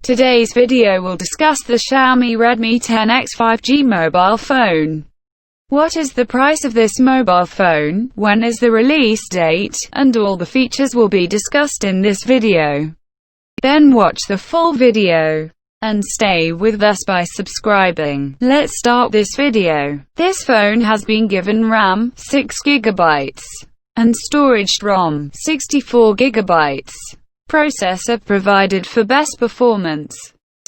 Today's video will discuss the Xiaomi Redmi 10X 5G mobile phone. What is the price of this mobile phone, when is the release date, and all the features will be discussed in this video. Then watch the full video and stay with us by subscribing. Let's start this video. This phone has been given RAM 6GB and storage ROM 64GB. Processor provided for best performance,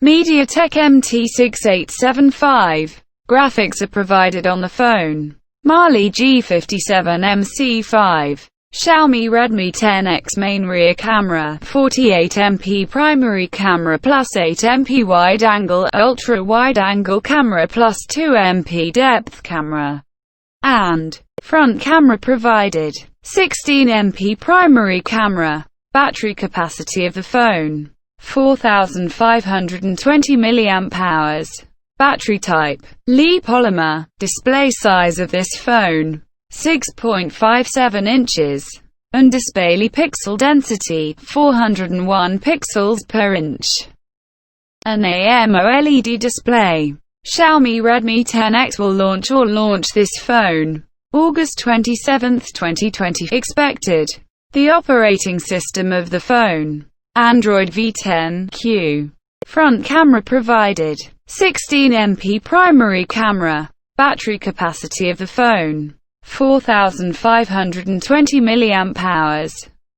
MediaTek MT6875. Graphics are provided on the phone. Mali G57MC5. Xiaomi Redmi 10X main rear camera, 48MP primary camera plus 8MP wide-angle, ultra-wide-angle camera plus 2MP depth camera, and front camera provided. 16MP primary camera. Battery capacity of the phone, 4520 mAh. Battery type, Li polymer. Display size of this phone, 6.57 inches. And display pixel density, 401 pixels per inch. An AMOLED display. Xiaomi Redmi 10X will launch this phone August 27, 2020. Expected. The operating system of the phone, Android V10Q. Front camera provided, 16MP primary camera. Battery capacity of the phone, 4520 mAh.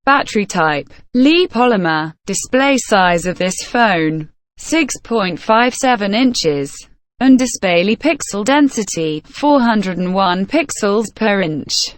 Battery type, Li polymer. Display size of this phone, 6.57 inches. And display pixel density, 401 pixels per inch.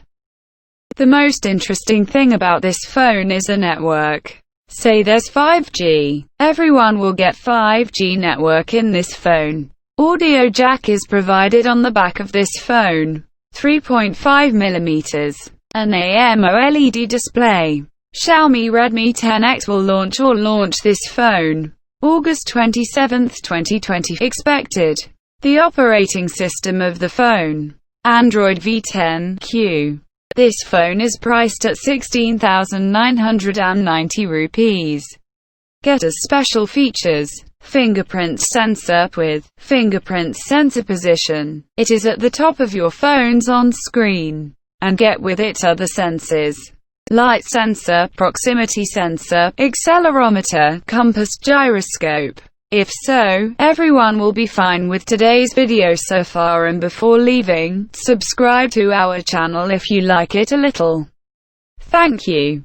The most interesting thing about this phone is the network. Say there's 5G. Everyone will get 5G network in this phone. Audio jack is provided on the back of this phone. 3.5mm. An AMOLED display. Xiaomi Redmi 10X will launch this phone August 27, 2020. Expected. The operating system of the phone, Android V10Q. This phone is priced at 16,990 rupees. Get us special features. Fingerprint sensor with fingerprint sensor position. It is at the top of your phone's on-screen. And get with it other sensors. Light sensor, proximity sensor, accelerometer, compass, gyroscope. If so, everyone will be fine with today's video so far, and before leaving, subscribe to our channel if you like it a little. Thank you.